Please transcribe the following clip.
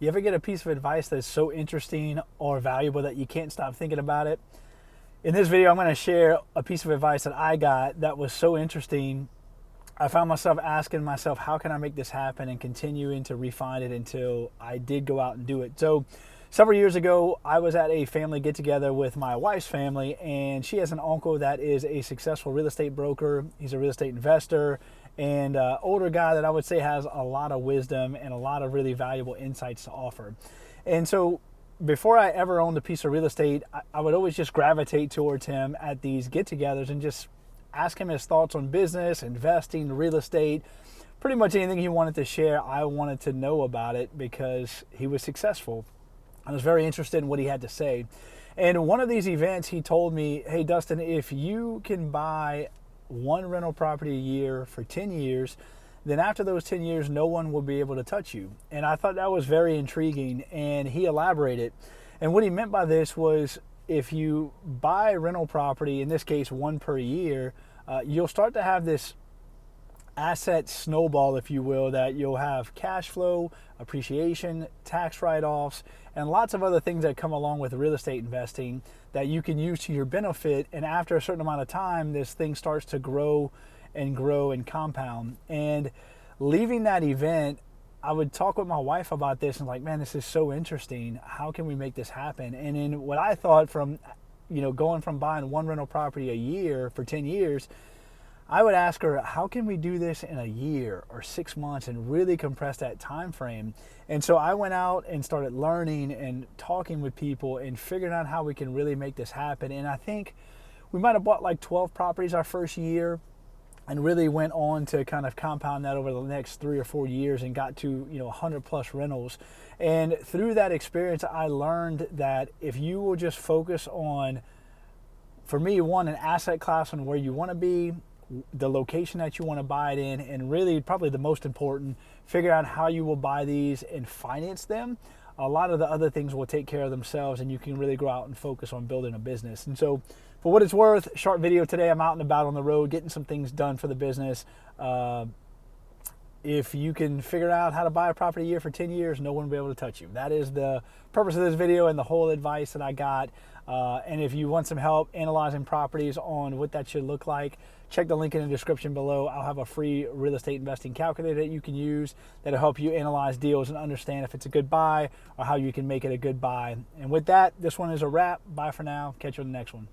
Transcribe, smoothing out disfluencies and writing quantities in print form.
You ever get a piece of advice that's so interesting or valuable that you can't stop thinking about it? In this video, I'm going to share a piece of advice that I got that was so interesting. I found myself asking myself, how can I make this happen, and continuing to refine it until I did go out and do it. So several years ago, I was at a family get together with my wife's family, and she has an uncle that is a successful real estate broker. He's a real estate investor and older guy that I would say has a lot of wisdom and a lot of really valuable insights to offer. And so before I ever owned a piece of real estate, I would always just gravitate towards him at these get-togethers and just ask him his thoughts on business, investing, real estate, pretty much anything he wanted to share. I wanted to know about it because he was successful. I was very interested in what he had to say. And one of these events, he told me, hey, Dustin, if you can buy one rental property a year for 10 years, then after those 10 years, no one will be able to touch you. And I thought that was very intriguing, and he elaborated. And what he meant by this was, if you buy a rental property, in this case, one per year, you'll start to have this asset snowball, if you will, that you'll have cash flow, appreciation, tax write-offs, and lots of other things that come along with real estate investing that you can use to your benefit. And after a certain amount of time, this thing starts to grow and compound. And leaving that event, I would talk with my wife about this and like, man, this is so interesting. How can we make this happen? And in what I thought from, going from buying one rental property a year for 10 years, I would ask her, how can we do this in a year or 6 months and really compress that time frame? And so I went out and started learning and talking with people and figuring out how we can really make this happen. And I think we might have bought like 12 properties our first year, and really went on to kind of compound that over the next 3 or 4 years and got to 100 plus rentals. And through that experience, I learned that if you will just focus on, for me, one, an asset class on where you want to be, the location that you want to buy it in, and really probably the most important, figure out how you will buy these and finance them. A lot of the other things will take care of themselves, and you can really go out and focus on building a business. And so for what it's worth, short video today, I'm out and about on the road getting some things done for the business. If you can figure out how to buy a property a year for 10 years, no one will be able to touch you. That is the purpose of this video and the whole advice that I got. And if you want some help analyzing properties on what that should look like, check the link in the description below. I'll have a free real estate investing calculator that you can use that'll help you analyze deals and understand if it's a good buy or how you can make it a good buy. And with that, this one is a wrap. Bye for now. Catch you on the next one.